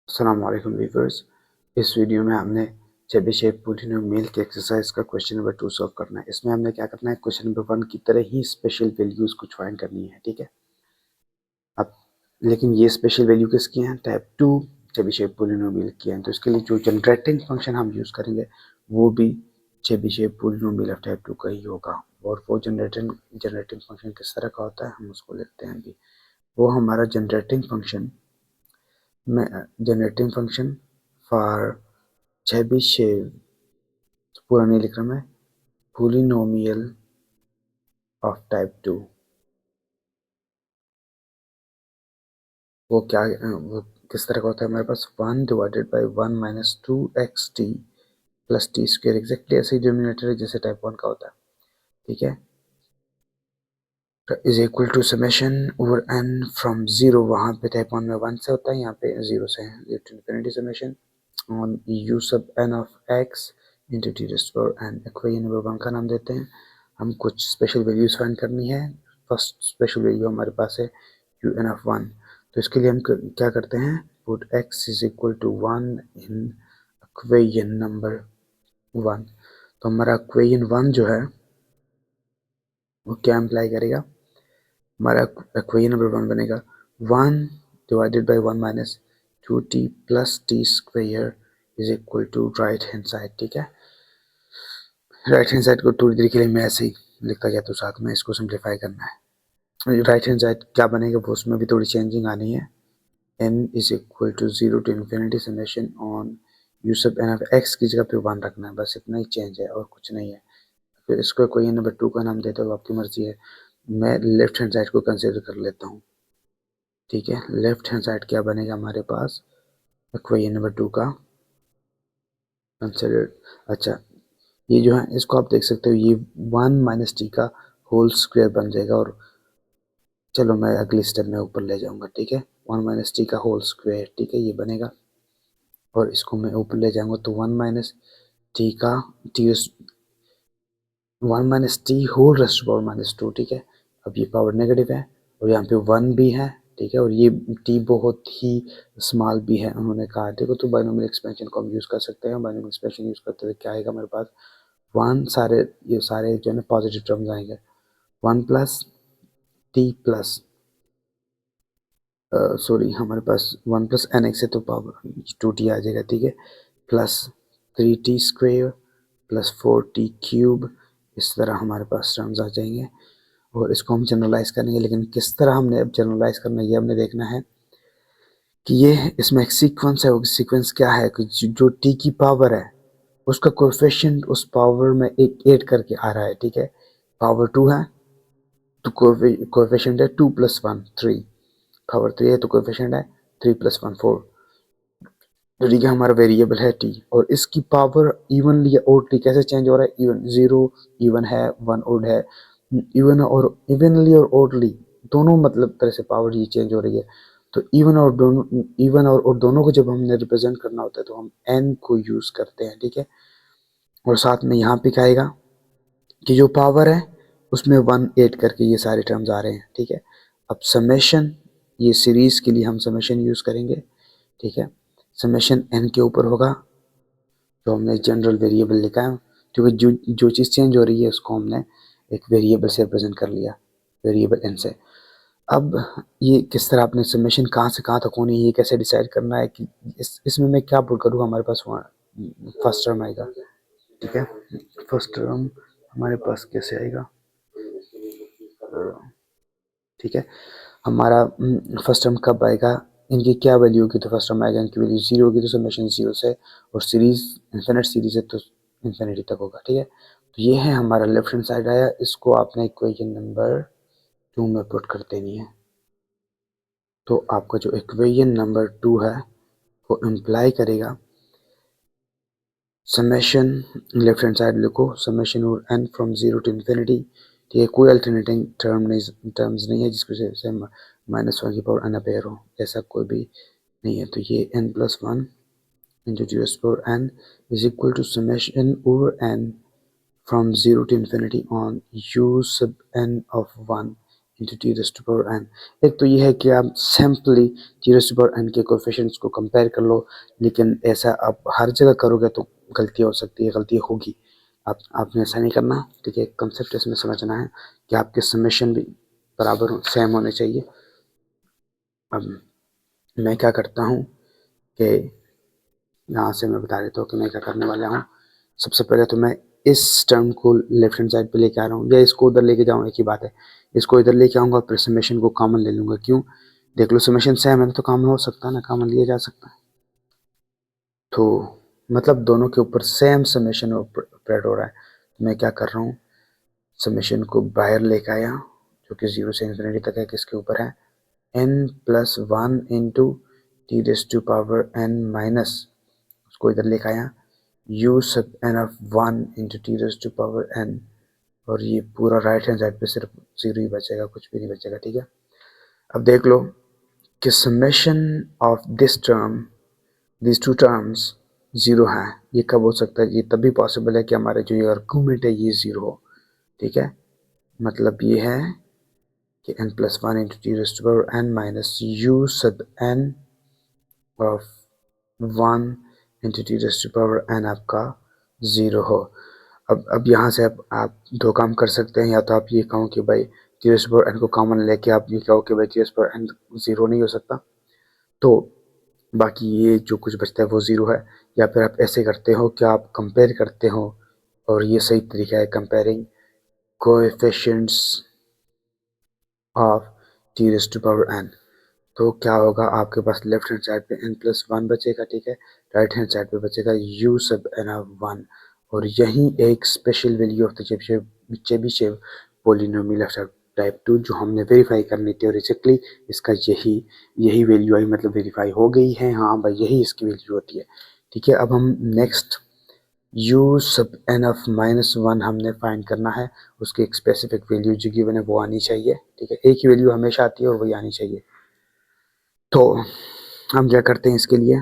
अस्सलाम वालेकुम व्यूअर्स। इस वीडियो में हमने चेबीशेव पॉलिनोमियल के एक्सरसाइज का क्वेश्चन नंबर 2 सॉल्व करना है। इसमें हमने क्या करना है, क्वेश्चन नंबर 1 की तरह ही स्पेशल वैल्यूज कुछ फाइंड करनी है, ठीक है। अब लेकिन ये स्पेशल वैल्यू किसकी हैं, टाइप 2 चेबीशेव पॉलिनोमियल की हैं। तो इसके लिए जो जनरेटिंग फंक्शन हम यूज़ करेंगे वो भी चेबीशेव पॉलिनोमियल ऑफ टाइप 2 का ही होगा। और वो जनरेटिंग फंक्शन किस तरह का होता है हम उसको लिखते हैं अभी। वो हमारा जनरेटिंग फंक्शन फॉर चेबीशेव, पूरा नहीं लिख रहा मैं, पोलिनोमियल ऑफ टाइप 2, वो किस तरह का होता है हमारे पास, 1 divided by 1 minus 2xt plus T square. Exactly ऐसे ही डिनोमिनेटर है जैसे टाइप 1 का होता है, ठीक है। Is equal to summation over n from zero, वहाँ पे टाइप 1 में 1 से होता है, यहाँ पे 0 से है, zero to infinity summation on u sub n of x into t raised to power n. Equation number 1 का नाम देते हैं। हम कुछ स्पेशल वैल्यूज फाइंड करनी है। फर्स्ट स्पेशल वैल्यू हमारे पास है यू एन ऑफ 1। तो इसके लिए हम क्या करते हैं, put x is equal to 1 in equation number 1। तो हमारा इक्वेशन 1 जो है वो क्या इम्प्लाई करेगा, हमारा इक्वेशन नंबर 1 बनेगा 1 divided by 1 minus 2t plus t square is equal to right hand side, ठीक है। राइट हैंड साइड को थोड़ी देर के लिए मैं ऐसे ही लिखता जाता हूँ, साथ में इसको सिंप्लीफाई करना है। राइट हैंड साइड क्या बनेगा वो उसमें भी थोड़ी चेंजिंग आनी है। n is equal to 0 to infinity summation on u sub n of x की जगह पे 1 रखना है, बस इतना ही चेंज है और कुछ नहीं है। फिर इसको कोई नंबर 2 का नाम देते हो, आपकी मर्जी है। मैं लेफ्ट हैंड साइड को कंसिडर कर लेता हूँ, ठीक है। लेफ्ट हैंड साइड क्या बनेगा हमारे पास, इक्वेशन नंबर 2 का कंसिडर। अच्छा, ये जो है इसको आप देख सकते हो, ये 1 माइनस टी का होल स्क्वायर बन जाएगा। और चलो मैं अगले स्टेप में ऊपर ले जाऊंगा, ठीक है। 1 माइनस टी का होल स्क्वायर, ठीक है, ये बनेगा। और इसको मैं ऊपर ले जाऊंगा तो 1 माइनस टी का t 1 minus t whole raised to power minus 2, ठीक है। अब ये पावर नेगेटिव है और यहाँ पे 1 भी है, ठीक है। और ये टी बहुत ही स्मॉल भी है, उन्होंने कहा। देखो, तो बाइनोमियल एक्सपेंशन को हम यूज़ कर सकते हैं। बाइनोमियल एक्सपेंशन यूज़ करते हुए क्या आएगा हमारे पास, 1 ये सारे जो है ना पॉजिटिव टर्म्स आएंगे। 1 प्लस टी प्लस सॉरी, हमारे पास 1 प्लस एन एक्स है तो पावर 2t आ जाएगा, ठीक है। Plus 3t square plus 4t cube, इस तरह हमारे पास टर्म्स आ जाएंगे। और इसको हम जनरलाइज करेंगे, लेकिन किस तरह हमने अब जनरलाइज करना है ये हमने देखना है कि ये इसमें एक सीक्वेंस है। वो सीक्वेंस क्या है कि जो टी की पावर है उसका कोएफिशिएंट उस पावर में एक ऐड करके आ रहा है, ठीक है। पावर 2 है तो कोएफिशिएंट है 2 प्लस 1 3, पावर 3 है तो कोएफिशिएंट है 3 प्लस 1 4। तो ठीक है, हमारा वेरिएबल है टी। और इसकी पावर इवनली या ओडली कैसे चेंज हो रहा है, इवन 0 इवन है, 1 ओड है। इवनली और ओडली दोनों मतलब तरह से पावर ये चेंज हो रही है। तो इवन और ओड दोनों को जब हमने रिप्रेजेंट करना होता है तो हम एन को यूज करते हैं, ठीक है। और साथ में यहाँ पे क्या आएगा कि जो पावर है उसमें 1 ऐड करके ये सारे टर्म्स आ रहे हैं, ठीक है। अब समेशन, ये सीरीज के लिए हम समेशन यूज करेंगे, ठीक है। समेशन एन के ऊपर होगा, तो हमने जनरल वेरिएबल लिखा है क्योंकि जो चीज़ चेंज हो रही है उसको हमने एक वेरिएबल से रिप्रेजेंट कर लिया, वेरिएबल एन से। अब ये किस तरह आपने समेशन कहाँ से कहाँ तक होनी है, ये कैसे डिसाइड करना है कि इसमें मैं क्या पुट करूँ, हमारे पास फर्स्ट टर्म आएगा, ठीक है। फर्स्ट टर्म हमारे पास कैसे आएगा, ठीक है। हमारा फर्स्ट टर्म कब आएगा, इनकी क्या वैल्यू होगी, तो फर्स्ट टर्म आएगा इनकी वैल्यू 0 होगी तो समेशन 0 से, और सीरीज इन्फिनिट सीरीज है तो इन्फिनिटी तक होगा, ठीक है। तो ये है हमारा लेफ्ट हैंड साइड आया। इसको आपने इक्वेशन नंबर 2 में पुट कर देनी है। तो आपका जो इक्वेशन नंबर 2 है वो इम्प्लाई करेगा समेशन, लेफ्ट हैंड साइड लिखो समेशन और एन फ्रॉम 0 टू इन्फिनिटी, ठीक है। कोई अल्टरनेटिंग टर्म्स नहीं है जिसको से -1 की पावर एन अपेयर हो, ऐसा कोई भी नहीं है। तो ये n plus 1 into t raised to power n is equal to summation over n from 0 to infinity on u sub n of 1 into t raise to power n. एक तो ये है कि आप simply t raise to power n के coefficients को compare कर लो, लेकिन ऐसा आप हर जगह करोगे तो गलती हो सकती है, गलती होगी। आपने ऐसा नहीं करना, ठीक है। कंसेप्ट इसमें समझना है कि आपके समेशन भी बराबर सेम होने चाहिए। अब मैं क्या करता हूँ कि यहाँ से मैं बता देता हूँ कि मैं क्या करने वाला हूँ। सबसे पहले तो मैं इस टर्म को लेफ्ट हैंड साइड पे लेके आ रहा हूँ, या इसको उधर लेके जाऊँ, एक ही बात है। इसको इधर लेके आऊँगा, फिर समेशन को कॉमन ले लूँगा। क्यों? देख लो, समेशन सेम है तो कॉमन हो सकता है ना, कॉमन लिया जा सकता है। तो मतलब दोनों के ऊपर सेम समेशन ऑपरेट हो रहा है। तो मैं क्या कर रहा हूँ, समेशन को बाहर लेके आया, जो कि 0 से इन्फिनिटी तक है। किसके ऊपर है? n plus 1 into t raise to power n minus, उसको इधर लेके आया, u sub n of 1 into t raise to power n, और ये पूरा राइट हैंड साइड पे सिर्फ 0 ही बचेगा, कुछ भी नहीं बचेगा, ठीक है। अब देख लो कि summation of this term, this two terms 0 है। ये कब हो सकता है? ये तभी पॉसिबल है कि हमारे जो ये आर्गूमेंट है ये 0 हो, ठीक है। मतलब ये है कि n plus 1 into t raise to power n minus u sub n of 1 into t raise to power n आपका 0 हो। अब यहाँ से आप दो काम कर सकते हैं। या तो आप ये कहो कि भाई t raise to power n को कॉमन लेके आप ये कहो कि भाई t raise to power n 0 नहीं हो सकता, तो बाकी ये जो कुछ बचता है वो 0 है। या फिर आप ऐसे करते हो कि आप कंपेयर करते हो, और ये सही तरीका है, comparing coefficients of t raise to power n। तो क्या होगा, आपके पास लेफ्ट हैंड साइड पे n प्लस 1 बचेगा, ठीक है। राइट हैंड साइड पे बचेगा u सब n ऑफ 1, और यही एक special value of the Chebyshev polynomial of type 2 जो हमने वेरीफाई करनी थ्योरेटिकली। इसका यही वैल्यू आई, मतलब वेरीफाई हो गई है, हाँ भाई यही इसकी वैल्यू होती है, ठीक है। अब हम next u sub n of -1 हमने फाइंड करना है। उसकी एक स्पेसिफिक वैल्यू जो गिवन है वो आनी चाहिए, ठीक है। एक ही वैल्यू हमेशा आती है और वही आनी चाहिए। तो हम क्या करते हैं इसके लिए,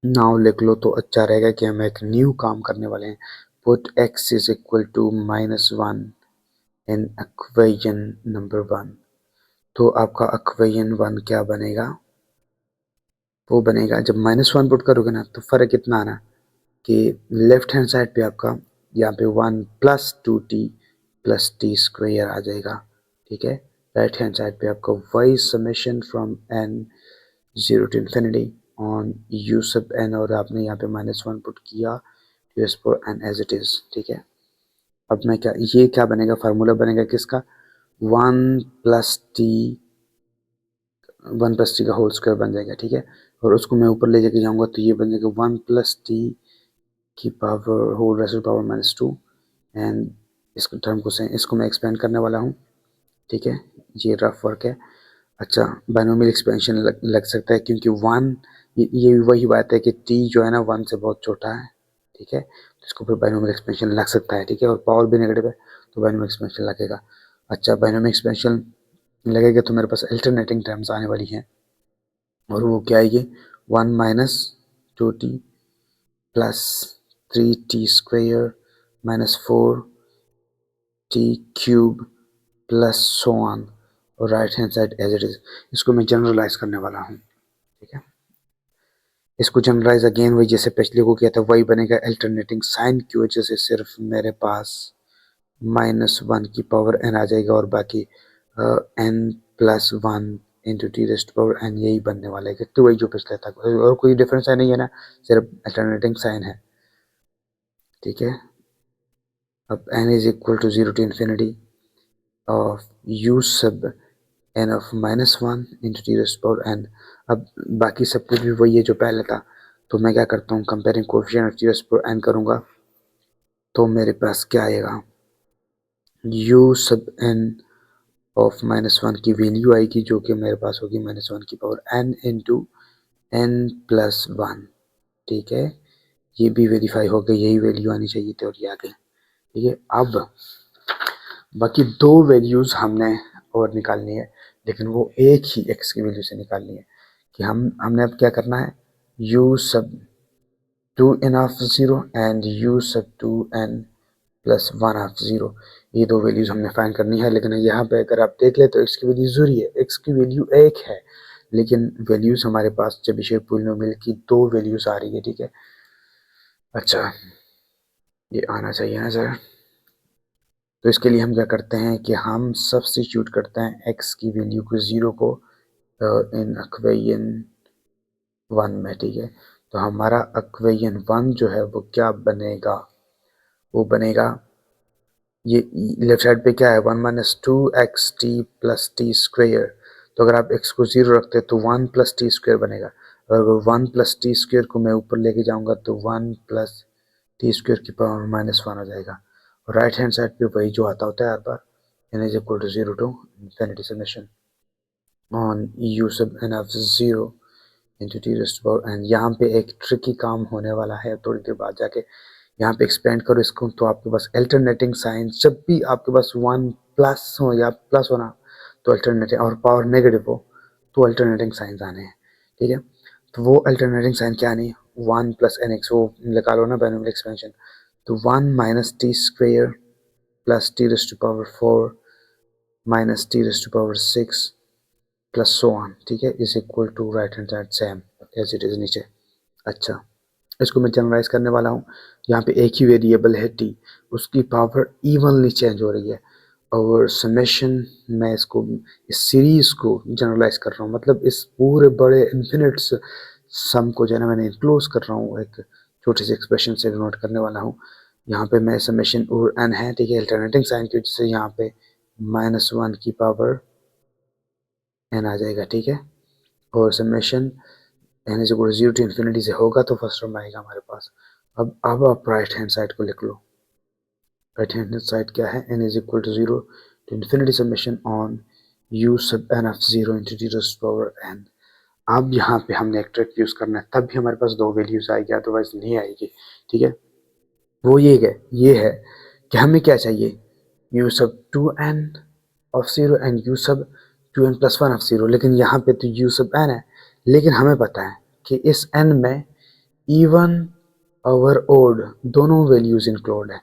नाउ लिख लो तो अच्छा रहेगा कि हम एक न्यू काम करने वाले हैं। Put x is equal to -1 in equation number 1। तो आपका इक्वेशन 1 क्या बनेगा? वो बनेगा, जब -1 पुट करोगे ना तो फ़र्क कितना आना कि लेफ्ट हैंड साइड पे आपका यहाँ पे 1 plus 2t plus t square आ जाएगा, ठीक है। राइट हैंड साइड पे आपका वही summation from n 0 to infinity on u sub n, और आपने यहाँ पे -1 पुट किया to s for n as it is, ठीक है। अब मैं ये क्या बनेगा, फार्मूला बनेगा किसका? 1 प्लस टी, 1 प्लस टी का होल स्क्वायर बन जाएगा, ठीक है। और उसको मैं ऊपर ले जाके जाऊँगा तो ये बन जाएगा 1 प्लस टी की power whole raise to power -2, and इसको टर्म को से इसको मैं एक्सपेंड करने वाला हूँ, ठीक है। ये रफ वर्क है। अच्छा, बाइनोमियल एक्सपेंशन लग सकता है, क्योंकि 1 ये वही बात है कि t जो है ना 1 से बहुत छोटा है, ठीक है। तो इसको फिर बाइनोमियल एक्सपेंशन लग सकता है, ठीक है। और पावर भी नेगेटिव है तो बाइनोमियल एक्सपेंशन लगेगा। अच्छा, बाइनोमियल एक्सपेंशन लगेगा तो मेरे पास अल्टरनेटिंग टर्म्स आने वाली हैं, और वो क्या आएगी? 1 minus 2t plus 3t square minus 4t cube plus so on, और right hand side as it is. इसको मैं जनरलाइज करने वाला हूँ, ठीक है। इसको जनरलाइज अगेन वही जैसे पिछले को किया था वही बनेगा। अल्टरनेटिंग साइन की वजह से सिर्फ मेरे पास -1 की पावर n आ जाएगा, और बाकी n plus 1 into t raise to power n यही बनने वाला है, क्योंकि वही जो पिछले था, और कोई डिफरेंस है नहीं है ना, सिर्फ अल्टरनेटिंग साइन है, ठीक है। अब n is equal to 0 to infinity of u sub n of -1 into t raise to power n। अब बाकी सब कुछ भी वही है जो पहले था, तो मैं क्या करता हूँ, comparing coefficient of t raise to power n करूँगा, तो मेरे पास क्या आएगा, u सब n ऑफ -1 की वैल्यू आएगी, जो कि मेरे पास होगी -1 की power n into n plus 1, ठीक है। ये भी वेरीफाई हो गई, यही वैल्यू आनी चाहिए थी और ये आ गई, ठीक है। अब बाकी दो वैल्यूज़ हमने और निकालनी है, लेकिन वो एक ही x की वैल्यू से निकालनी है। कि हमने अब क्या करना है, u सब 2n ऑफ 0 एंड u सब 2n प्लस 1/2 0। ये दो वैल्यूज हमने फाइंड करनी है, लेकिन यहाँ पे अगर आप देख ले तो x की वैल्यू ज़रूरी है, x की वैल्यू 1 है, लेकिन वैल्यूज हमारे पास चेबीशेव पॉलिनोमियल की दो वैल्यूज आ रही है, ठीक है। अच्छा, ये आना चाहिए ना सर। तो इसके लिए हम क्या करते हैं कि हम सब्स्टिट्यूट करते हैं x की वैल्यू को 0 को इन इक्वेशन 1 में, ठीक है। तो हमारा इक्वेशन 1 जो है वो क्या बनेगा, वो बनेगा ये लेफ्ट साइड पे क्या है 1 minus 2xt plus T square. तो अगर आप x को 0 रखते हैं तो 1 प्लस टी स्क्वेयर बनेगा। अगर 1 प्लस टी स्क्वेयर को मैं ऊपर लेके जाऊंगा तो 1 प्लस टी स्क्वेयर की पावर -1 हो जाएगा। और राइट हैंड साइड पे वही जो आता होता है हर बार, n is equal to 0 to infinity summation on u sub n of 0 into t raised to power n। यहाँ पे एक ट्रिकी काम होने वाला है, थोड़ी देर बाद जाके यहाँ पे एक्सपेंड करो इसको, तो आपके पास अल्टरनेटिंग साइन, जब भी आपके पास 1 प्लस हो या प्लस होना तो अल्टरनेटिंग, और पावर नेगेटिव हो तो अल्टरनेटिंग साइंस आने हैं, ठीक है। तो वो अल्टरनेटिंग साइन क्या नहीं, 1 प्लस एन एक्स, वो निकालो ना बाइनोमियल एक्सपेंशन। तो 1 minus t square plus t raised to power 4 minus t raised to power 6 plus so on, ठीक है, is equal to right hand side same as it is नीचे। अच्छा, इसको मैं जनरलाइज करने वाला हूँ। यहाँ पे एक ही वेरिएबल है t, उसकी पावर इवनली चेंज हो रही है, और समेशन मैं इसको, इस सीरीज को जनरलाइज कर रहा हूँ, मतलब इस पूरे बड़े इन्फिनिट सम को जो है ना मैंने इनक्लोज कर रहा हूँ एक छोटे से एक्सप्रेशन से डिनोट करने वाला हूँ। यहाँ पे मैं समेशन और n है, ठीक है, अल्टरनेटिंग साइन की वजह से यहाँ पे -1 की पावर n आ जाएगा, ठीक है। और summation n is equal to 0 to infinity से होगा तो फर्स्ट टर्म आएगा हमारे पास। अब आप राइट हैंड साइड को लिख लो। राइट हैंड साइड क्या है, n is equal to 0 to infinity summation on u sub n of 0 into t raised to power n। अब यहाँ पे हमने एक ट्रिक यूज करना है, तब भी हमारे पास दो वैल्यूज आएगी, अदरवाइज नहीं आएगी, ठीक है। वो ये है कि हमें क्या चाहिए, u सब 2n ऑफ 0 एंड u सब 2n प्लस 1 ऑफ 0। लेकिन यहाँ पे तो u सब n है, लेकिन हमें पता है कि इस n में इवन और ओड दोनों वैल्यूज इंक्लूड है।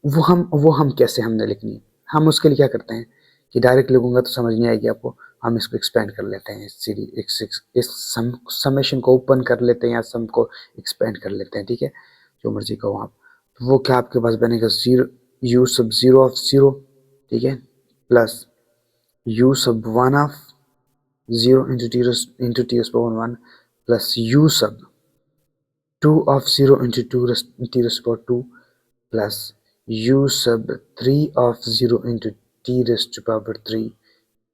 वो हम कैसे हमने लिखनी है, हम उसके लिए क्या करते हैं कि डायरेक्ट लिखूंगा तो समझ नहीं आएगी आपको, हम इसको एक्सपेंड कर लेते हैं, इस सीरीज इस समेशन को ओपन कर लेते हैं या सम को एक्सपेंड कर लेते हैं, ठीक है, जो मर्जी कहो आप। तो वो क्या आपके पास बनेगा, 0 u सब 0 ऑफ 0, ठीक है, plus u sub 1 of 0 into t power 1 plus u sub 2 of 0 into t raised power 2 plus u sub 3 of 0 into t raised to power 3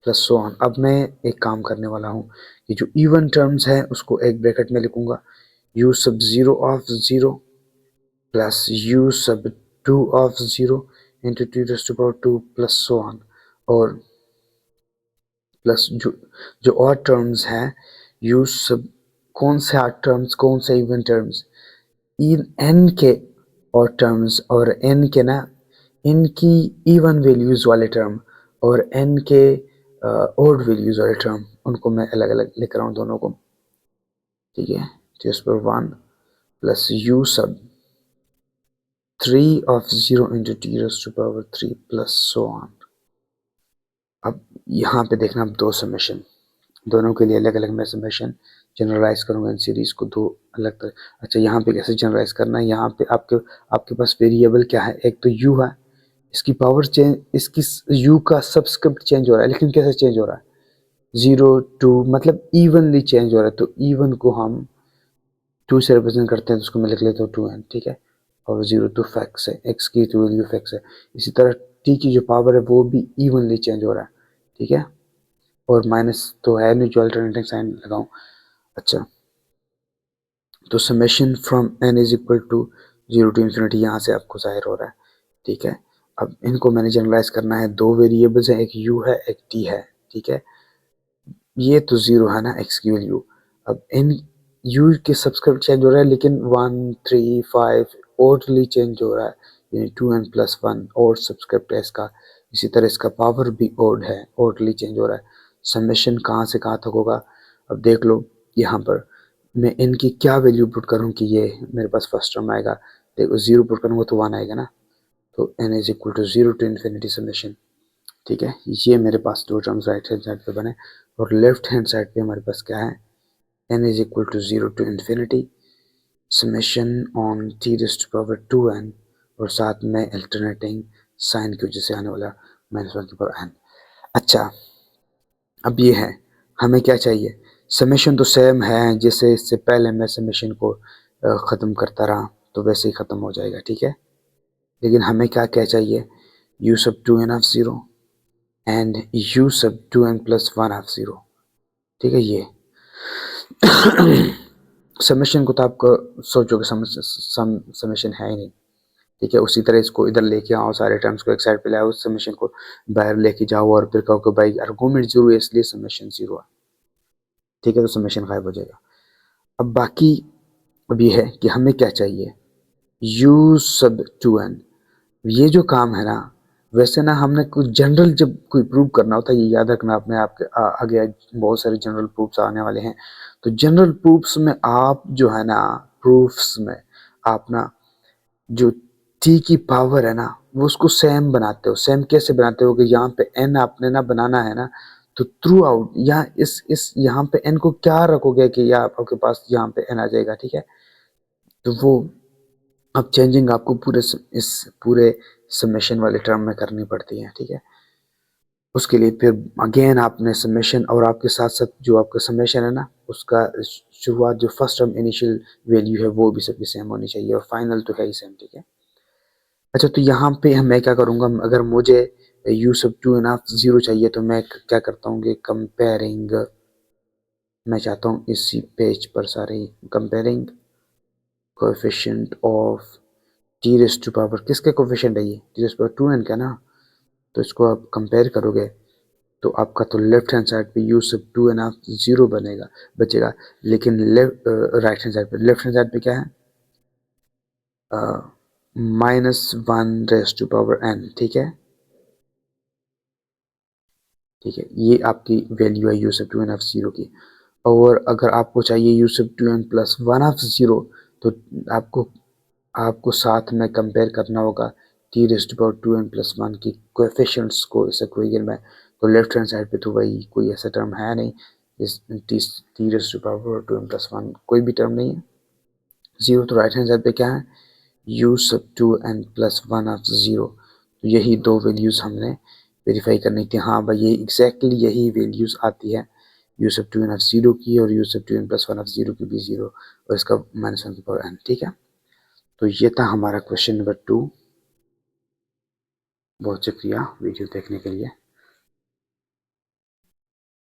plus so on. अब मैं एक काम करने वाला हूँ कि जो इवन टर्म्स है उसको एक ब्रैकेट में लिखूंगा, u सब 0 of 0 plus u sub 2 of 0 into t raised to power 2 plus so on. और प्लस जो और टर्म्स हैं, u सब कौन से आठ टर्म्स, कौन से इवन टर्म्स, इन n के और टर्म्स, और n के ना इनकी इवन वैल्यूज वाले टर्म और n के ओड वैल्यूज वाले टर्म, उनको मैं अलग अलग लिख रहा हूँ दोनों को, ठीक है। तो इस पर 1 plus u sub 3 of 0 into t raised to power 3 plus so on. अब यहाँ पे देखना, अब दो समेशन, दोनों के लिए अलग अलग मैं समेशन जनरलाइज करूंगा इन सीरीज को दो अलग तरह। अच्छा, यहाँ पे कैसे जनरलाइज करना है, यहाँ पे आपके पास वेरिएबल क्या है, एक तो u है, इसकी पावर चेंज, इसकी u का सबस्क्रिप्ट चेंज हो रहा है, लेकिन कैसे चेंज हो रहा है, 0 2, मतलब इवनली चेंज हो रहा है। तो इवन को हम 2 से रिप्रेजेंट करते हैं, तो उसको मैं लिख लेता हूँ 2n, ठीक है। और 0 तो फैक्स है, x की तो वैल्यू फैक्स है। इसी तरह t की जो पावर है वो भी इवनली चेंज हो रहा है, ठीक है। और माइनस तो है नहीं, जो अल्टरनेटिंग साइन लगाऊं। अच्छा, तो summation from n is equal to 0 to infinity यहाँ से आपको जाहिर हो रहा है, ठीक है। अब इनको मैंने जनरलाइज करना है, दो वेरिएबल्स हैं, एक u है एक t है, ठीक है। ये तो 0 है ना x की वैल्यू। अब इन u के सबस्क्रिप्ट चेंज हो रहा है, लेकिन 1 3 5 ओडली चेंज हो रहा है, यानी 2n प्लस 1 और सबस्क्रिप्ट है इसका। इसी तरह इसका पावर भी ओड है, ओडली चेंज हो रहा है। समेशन कहाँ से कहाँ तक होगा, अब देख लो। यहाँ पर मैं इनकी क्या वैल्यू पुट करूँ कि ये मेरे पास फर्स्ट टर्म आएगा, देखो 0 पुट करूँगा तो 1 आएगा ना, तो n is equal to 0 to infinity summation, ठीक है। ये मेरे पास दो टर्म्स राइट हैंड साइड पे बने, और लेफ्ट हैंड साइड पे हमारे पास क्या है, n is equal to 0 to infinity summation on t raise to power 2n, और साथ में अल्टरनेटिंग साइन की वजह से आने वाला -1 की पावर n। अच्छा, अब ये है, हमें क्या चाहिए, समेशन तो सेम है, जैसे इससे पहले मैं समेशन को ख़त्म करता रहा तो वैसे ही ख़त्म हो जाएगा, ठीक है। लेकिन हमें क्या क्या चाहिए, u सब 2n ऑफ 0 एंड u सब 2n प्लस 1 ऑफ 0, ठीक है। ये समेशन को तो आपको सोचोगे समेशन है ही नहीं, ठीक है। उसी तरह इसको इधर लेके आओ, सारे टर्म्स को एक साइड पे लाओ, उस समेशन को बाहर लेके जाओ और फिर कहो कि भाई आर्गुमेंट जीरो है इसलिए समेशन 0 है, ठीक है, तो समेशन गायब हो जाएगा। अब बाकी अब ये है कि हमें क्या चाहिए, u सब 2n। ये जो काम है ना, वैसे ना हमने कुछ जनरल जब कोई प्रूव करना होता है, ये याद रखना, अपने आपके आगे बहुत सारे जनरल प्रूफ्स आने वाले हैं। तो जनरल प्रूफ्स में आप जो है ना, प्रूफ्स में आप ना जो t की पावर है ना, वो उसको सेम बनाते हो। सेम कैसे बनाते हो कि यहाँ पे n आपने ना बनाना है ना, तो थ्रू आउट यहाँ इस यहाँ पे n को क्या रखोगे कि या आपके पास यहाँ पे n आ जाएगा, ठीक है। तो वो अब चेंजिंग आपको इस पूरे समेशन वाले टर्म में करनी पड़ती है, ठीक है। उसके लिए फिर अगेन आपने समेशन और आपके साथ साथ जो आपका समेशन है ना, उसका शुरुआत जो फर्स्ट टर्म इनिशियल वैल्यू है वो भी सबकी सेम होनी चाहिए, और फाइनल तो है ही सेम, ठीक है। अच्छा, तो यहाँ पे मैं क्या करूँगा, अगर मुझे u सब 2.5 चाहिए तो मैं क्या करता हूँ कि कंपेयरिंग, मैं चाहता हूँ इसी पेज पर सारे comparing coefficient of t raise to power, किसके कोएफिशिएंट है ये, t raise to power 2n का ना। तो इसको आप कंपेयर करोगे तो आपका तो लेफ्ट हैंड साइड पे u सब 2.5 0 बनेगा बचेगा, लेकिन राइट हैंड साइड पे, लेफ्ट हैंड साइड पे क्या है, -1 रेज़ टू पावर n, ठीक है। ठीक है, ये आपकी वैल्यू है u सब 2.5 0 की। और अगर आपको चाहिए u सब 2n प्लस 1 ऑफ 0, तो आपको आपको साथ में कंपेयर करना होगा t raise to power 2n plus 1 की कोएफिशिएंट्स को इस इक्वेशन में। तो लेफ्ट हैंड साइड पे तो भाई कोई ऐसा टर्म है नहीं, इस t raise to power 2n plus 1 कोई भी टर्म नहीं है, 0। तो राइट हैंड साइड पे क्या है, u सब 2n प्लस 1 ऑफ 0। तो यही दो वैल्यूज़ हमने वेरीफाई करनी थी। हाँ भाई, ये एग्जैक्टली यही वैल्यूज़ आती है, u सब 2n ऑफ 0 की और u सब 2n प्लस 1 ऑफ 0 की भी 0, और इसका -1 की पावर n, ठीक है। तो ये था हमारा क्वेश्चन नंबर 2। बहुत शुक्रिया वीडियो देखने के लिए।